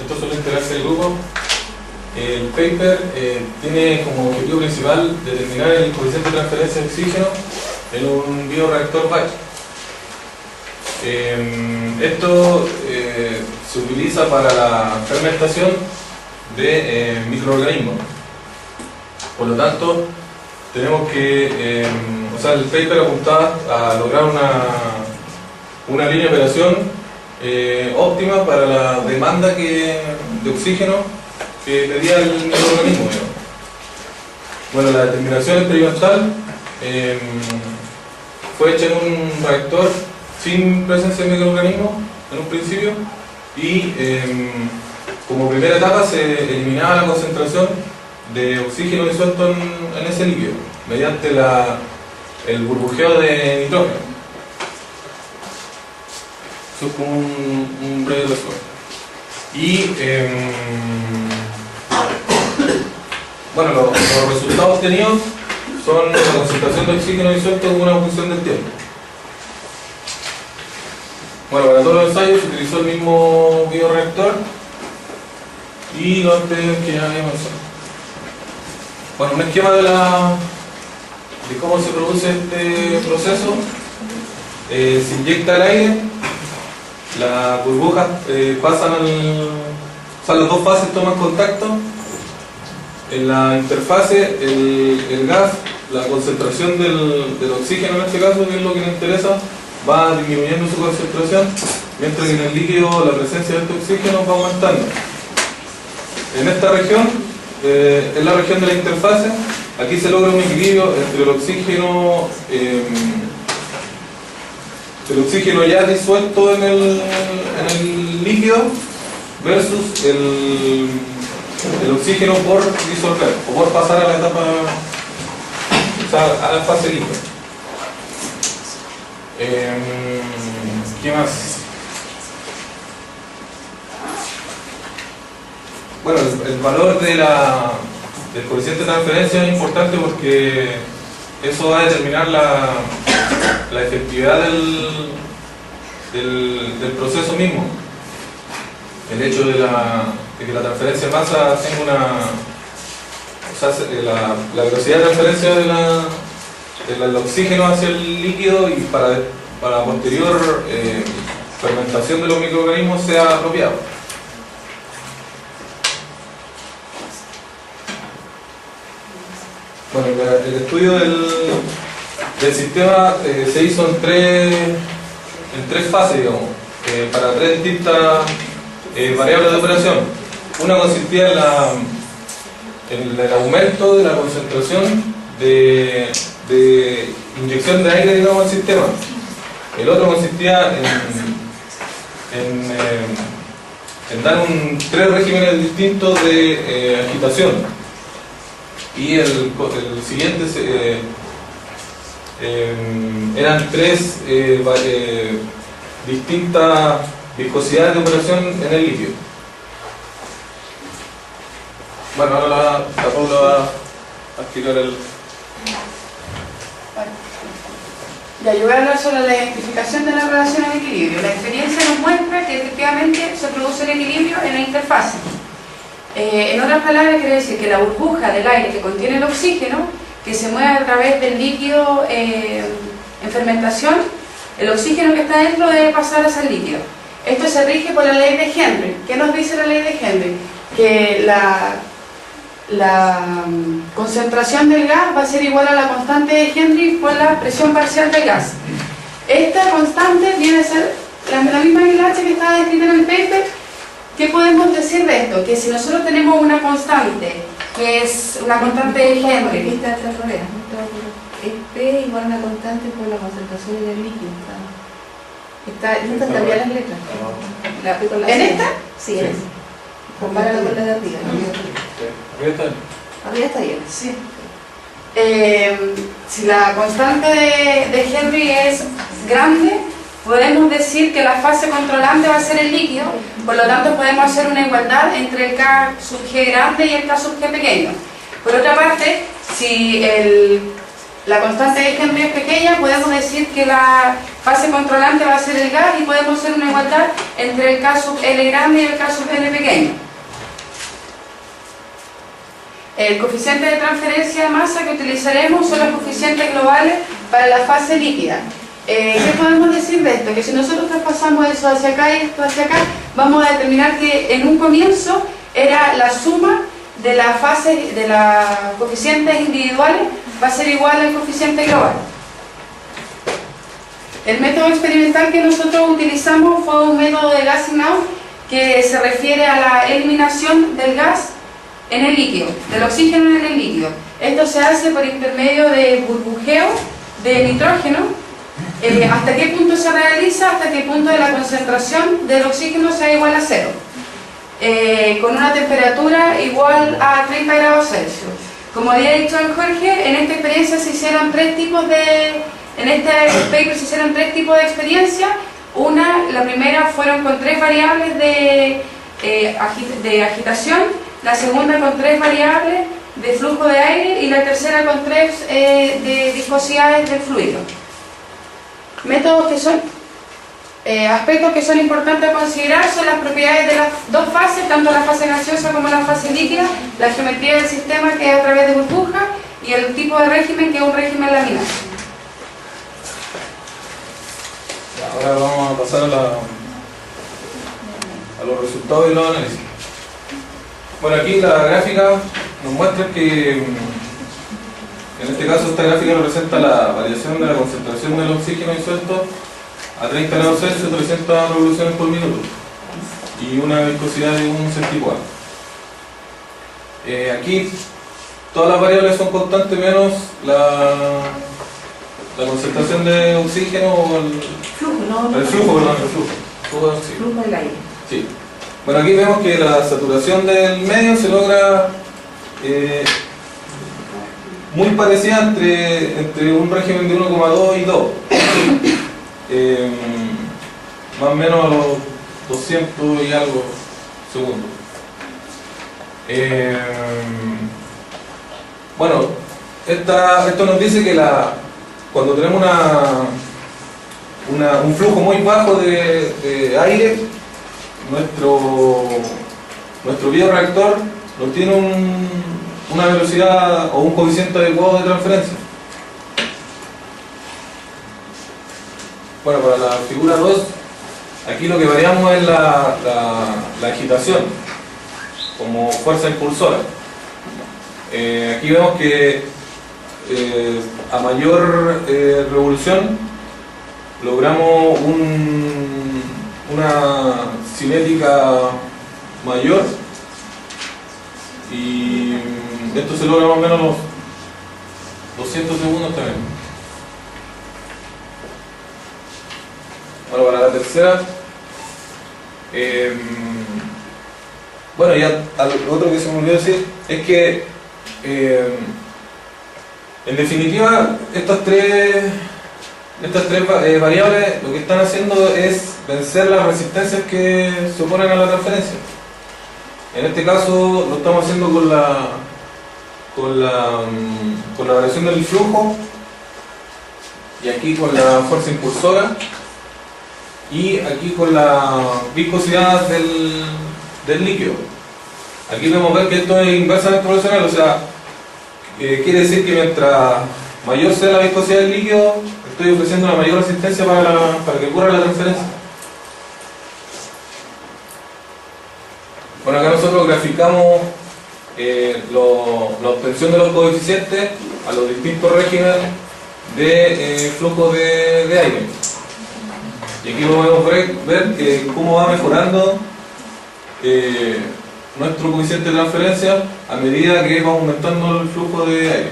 estos son los intereses del grupo. El paper tiene como objetivo principal determinar el coeficiente de transferencia de oxígeno en un bioreactor batch. Esto se utiliza para la fermentación de microorganismos. Por lo tanto, tenemos que, el paper apuntaba a lograr una línea de operación óptima para la demanda de oxígeno que pedía el microorganismo. Bueno, la determinación experimental fue hecha en un reactor sin presencia de microorganismos en un principio y como primera etapa se eliminaba la concentración de oxígeno disuelto en ese líquido mediante el burbujeo de nitrógeno. Eso es como un breve resumen. Y bueno, los resultados obtenidos son la concentración de oxígeno disuelto con una función del tiempo. Bueno, para todos los ensayos se utilizó el mismo bioreactor y los anteriores que ya habíamos usado. Bueno, un esquema de cómo se produce este proceso. Se inyecta el aire, las burbujas pasan las dos fases toman contacto. En la interfase, el gas, la concentración del oxígeno en este caso, que es lo que nos interesa, va disminuyendo su concentración, mientras que en el líquido la presencia de este oxígeno va aumentando. En esta región, es la región de la interfase, aquí se logra un equilibrio entre el oxígeno ya disuelto en el líquido versus el oxígeno por disolver o por pasar a la etapa, a la fase líquida. ¿Qué más? Bueno, el valor del coeficiente de transferencia es importante porque eso va a determinar la efectividad del proceso mismo. El hecho de que la transferencia de masa tenga la velocidad de transferencia del oxígeno hacia el líquido y para posterior fermentación de los microorganismos sea apropiado. Bueno, el estudio del sistema se hizo en tres fases, digamos, para tres distintas variables de operación. Una consistía en el aumento de la concentración de inyección de aire, digamos, al sistema. El otro consistía en dar tres regímenes distintos de agitación. Y el siguiente eran tres distintas viscosidades de operación en el líquido. Bueno, ahora la Paula va a explicar Ya, yo voy a hablar sobre la identificación de la relación de equilibrio. La experiencia nos muestra que efectivamente se produce el equilibrio en la interfase. En otras palabras, quiere decir que la burbuja del aire que contiene el oxígeno, que se mueve a través del líquido en fermentación, el oxígeno que está dentro debe pasar hacia el líquido. Esto se rige por la ley de Henry. ¿Qué nos dice la ley de Henry? Que la concentración del gas va a ser igual a la constante de Henry por la presión parcial del gas. Esta constante viene a ser la misma que la H que está descrita en el paper. ¿Qué podemos decir de esto? Que si nosotros tenemos una constante, que es una constante de Henry, Está al revés, es P igual a una constante por la concentración en el líquido. Intentan cambiar las letras. La P con la ¿en C. esta? Sí, en esa. Compáralo con la de arriba. Arriba está bien. Sí. Si la constante de Henry es grande, podemos decir que la fase controlante va a ser el líquido, por lo tanto podemos hacer una igualdad entre el K sub G grande y el K sub G pequeño. Por otra parte, si la constante de Henry es pequeña, podemos decir que la fase controlante va a ser el gas y podemos hacer una igualdad entre el K sub L grande y el K sub L pequeño. El coeficiente de transferencia de masa que utilizaremos son los coeficientes globales para la fase líquida. ¿Qué podemos decir de esto? Que si nosotros traspasamos eso hacia acá y esto hacia acá, vamos a determinar que en un comienzo era la suma de la fase de los coeficientes individuales va a ser igual al coeficiente global. El método experimental que nosotros utilizamos fue un método de gassing out que se refiere a la eliminación del gas en el líquido, del oxígeno en el líquido. Esto se hace por intermedio de burbujeo de nitrógeno. ¿Hasta qué punto se realiza? Hasta qué punto de la concentración del oxígeno sea igual a 0. Con una temperatura igual a 30 grados Celsius. Como había dicho el Jorge, en esta experiencia se hicieron en este paper se hicieron 3 tipos de experiencias. La primera fueron con 3 variables de agitación, la segunda con 3 variables de flujo de aire y la tercera con 3 de viscosidades del fluido. Métodos que son aspectos que son importantes a considerar son las propiedades de las dos fases, tanto la fase gaseosa como la fase líquida, la geometría del sistema que es a través de burbujas y el tipo de régimen que es un régimen laminar. Ahora vamos a pasar a los resultados de los análisis. Bueno, aquí la gráfica nos muestra que en este caso esta gráfica representa la variación de la concentración del oxígeno disuelto a 30 grados Celsius, 300 revoluciones por minuto y una viscosidad de 1 centículo. Aquí todas las variables son constantes menos la concentración de oxígeno o el flujo de oxígeno. Flujo del aire. Sí. Bueno, aquí vemos que la saturación del medio se logra muy parecida entre un régimen de 1,2 y 2. Más o menos a los 200 y algo segundos. Bueno, esto nos dice que cuando tenemos un flujo muy bajo de aire, nuestro bioreactor no tiene una velocidad o un coeficiente adecuado de transferencia. Bueno, para la figura 2, aquí lo que variamos es la agitación como fuerza impulsora. Aquí vemos que a mayor revolución logramos una cinética mayor y esto se logra más o menos los 200 segundos también. Bueno, para la tercera, bueno, ya lo otro que se me olvidó decir es que en definitiva estas tres variables lo que están haciendo es vencer las resistencias que se oponen a la transferencia. En este caso lo estamos haciendo con la variación del flujo y aquí con la fuerza impulsora y aquí con la viscosidad del líquido. Aquí podemos ver que esto es inversamente proporcional, o sea, quiere decir que mientras mayor sea la viscosidad del líquido, estoy ofreciendo una mayor resistencia para que ocurra la transferencia. Bueno, acá nosotros graficamos la obtención de los coeficientes a los distintos regímenes de flujo de aire. Y aquí podemos ver cómo va mejorando nuestro coeficiente de transferencia a medida que va aumentando el flujo de aire.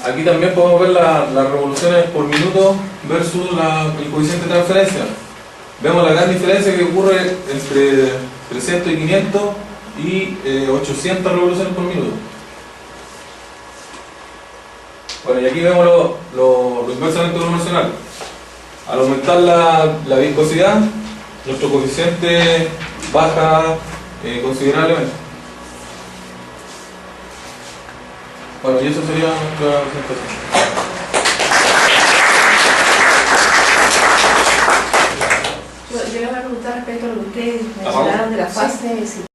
Aquí también podemos ver las revoluciones por minuto versus el coeficiente de transferencia. Vemos la gran diferencia que ocurre entre 300 y 500 y 800 revoluciones por minuto. Bueno, y aquí vemos lo inversamente proporcional. Al aumentar la viscosidad, nuestro coeficiente baja considerablemente. Bueno, y eso sería nuestra presentación. preguntar respecto a lo que ustedes ¿Apagó? mencionaron de la fase